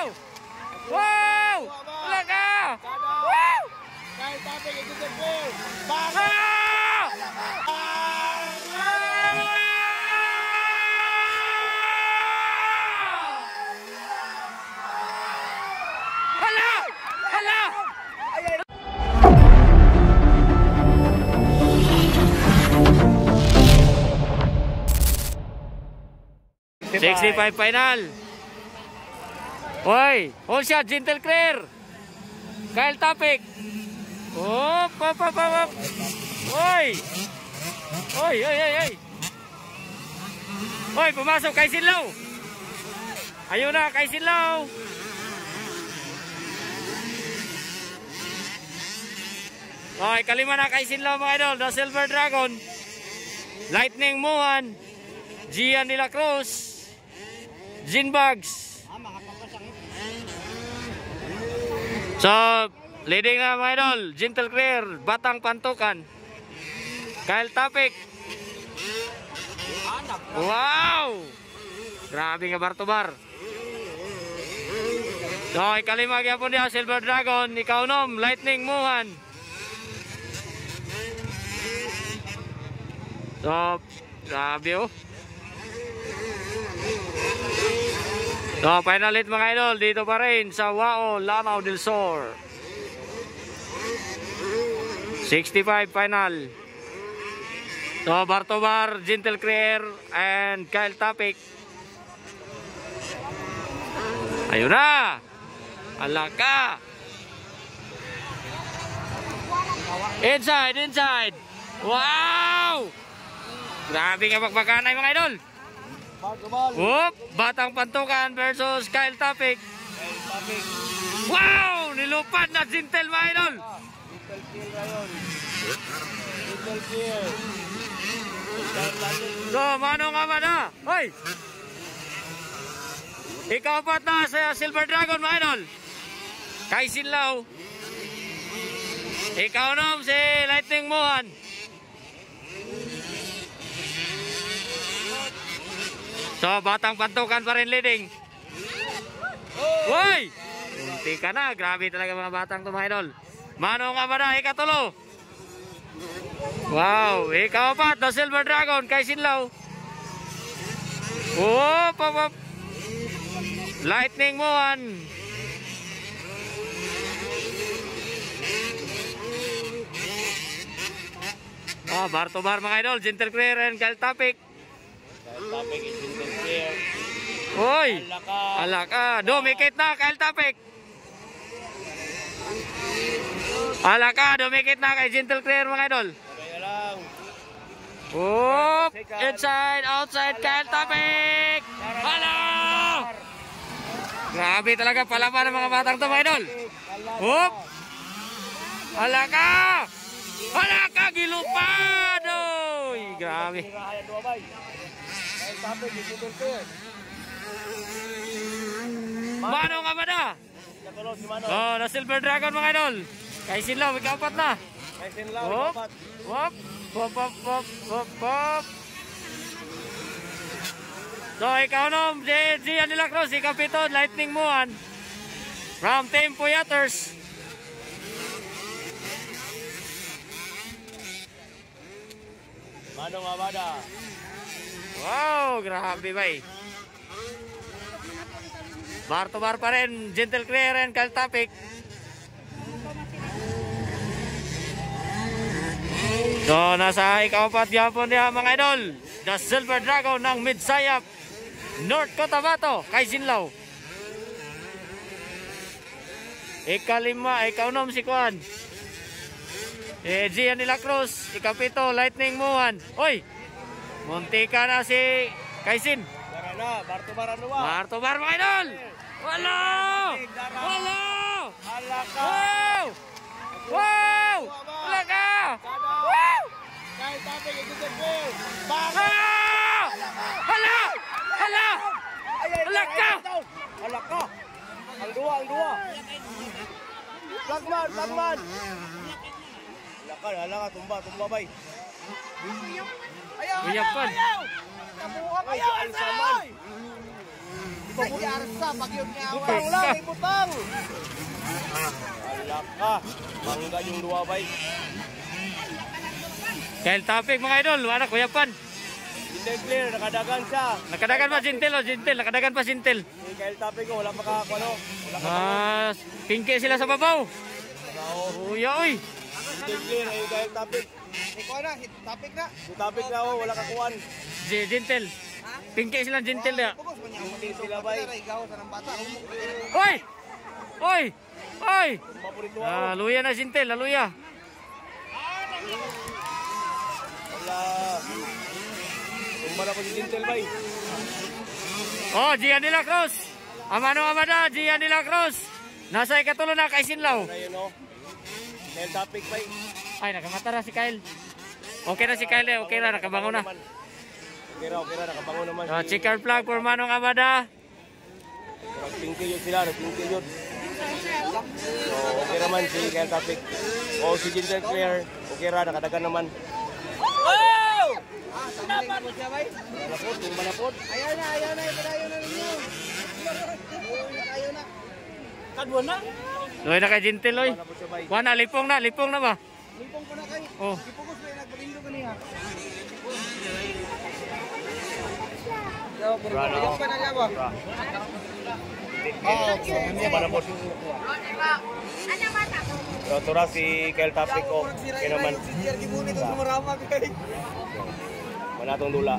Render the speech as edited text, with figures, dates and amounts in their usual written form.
Wow! Wow! Wala ka! Wow! Kyle Topic, ito sa goal. Bang! Hala! Hala! 65 final. Oy, all shot, Gentle Clear. Kyle Topic. Op. Oy. Oy. Oy, pumasok kay Sinlaw. Ayun na, kay Sinlaw. Oy, kalima na kay Sinlaw mga idol. The Silver Dragon. Lightning Mohan. Gian de la Cruz. Ginbugs. So, leading na mga idol. Gentle Clear. Batang Pantukan. Kyle Topic. Wow! Grabe nga bar-to-bar. So, ikalima gyapon niya Silver Dragon. Ikaw nom, Lightning Mohan. So, grabe oh. So, final hit mga idol, dito pa rin sa Wao, Lanao del Sur. 65 final. So, bar-to-bar, Gentle Clear, and Kyle Topic. Ayun na! Alaka! Inside! Wow! Grabe nga bakbakanay mga idol! Whoop! Batang Pantukan versus Kyle Topic. Wow! Nilupad na Gentle mga idol. So, mano nga ba na? Hoy! Ikaw pat na sa Silver Dragon mga idol. Kay Sinlaw. Ikaw nom si Lightning Mohan. So, Batang Pantukan pa rin leading. Uy! Munti ka na. Grabe talaga mga batang to mga idol. Mano nga ba na? Ikatulo. Wow! Ikaw pa, the Silver Dragon, kay Sinlaw. Op. Lightning Mohan. Oh, bar to bar mga idol. Gentle Clear and Kyle Topic. Topic is Gentle Clear. Hoy! Alaka! Dumikit na, Kyle Topic! Alaka! Dumikit na kay Gentle Clear mga idol. Okay lang. Oop! Inside, outside, Kyle Topic! Hala! Grabe talaga palaban ng mga batang to mga idol. Oop! Alaka! Alaka! Gilupad! Oy! Grabe. Mano nga ba na? Oh, na Silver Dragon mga idol. Kay Sinlaw, ikapat na. Kay Sinlaw, ikapat. Wop. So, ikaw nom, Gian de la Cruz, ikapito, Lightning Mohan. From Team Puyaters. Mano nga ba na? Wow, grabe ba eh. Bar to bar pa rin, Gentle Clear and Kyle Topic. So, nasa ikapat yapon niya mga idol. The Silver Dragon ng Midsayap, North Cotabato, kay Sinlaw. Ikalima, ikaw nom si Kwan. Gian de la Cruz, ikapito, Lightning Mohan. Oy! Munti ka na si Kaisin. Bara na, bar to bar mga idol. Wala! Wow! Wala ka! Wow! Kyle Topic, ito sa goal. Bang! Hala! Alaka! Ang dua. Flagman. Alaka, tumba bay. Uyapan. Paguli arsa, pagyod niya. Butang lang, ibutang. Alaka. Mangga yung duwa bay. Kyle Topic mga idol, wala kuyapan. Jintel clear, nakadagan siya. Nakadagan pa Jintel, oh, Jintel, nakadagan pa Jintel. Si Kyle Topic ko, wala makakuano. Wala Pinky sila sa babaw. Uya, uy. Jintel clear, yung Kyle Topic. Ikaw na, topic na. Si Topic na oh, wala kakuan. Jintel. Pinky sila Jintel ya. Pugos mo niya. Jintel sila bay. Ikaw sa ng bata. Oy! Oy! Oy! Maburito ako. Luya na Jintel, luya. Wala. Tumba na ko si Jintel bay. Oh, Gian de la Cruz. Amano Amada, Gian de la Cruz. Nasa ikatulo na kay Sinlaw. Na yun oh. Kyle Topic bay. Ay, nakamata na si Kyle. Okay na si Kyle eh, okay na, nakabango na. Okay na, nakabango naman. Chicken flag for Manong Amada. Nagpingkil yun sila, nagpingkil yun. So, okay naman si Kyle Topic. O si Jintel clear, okay ra, nakadagan naman. Malapot, yung malapot. Ayaw na, ipadayo na ninyo. Ayaw na. Kadwa na. Luya na kay Jintel, oy. Malapot siya bay. Wana, lipong na ba? Lipong ko na kayo. Oh. Ipugos mo yung nagpalindo ka niya. Rano. Ayaw pa na niya ba? Malapot. So, tura si Kyle Topic ko. Okay naman. Si Jerry Bunit, ito sumaramag kayo. Wala tong dula.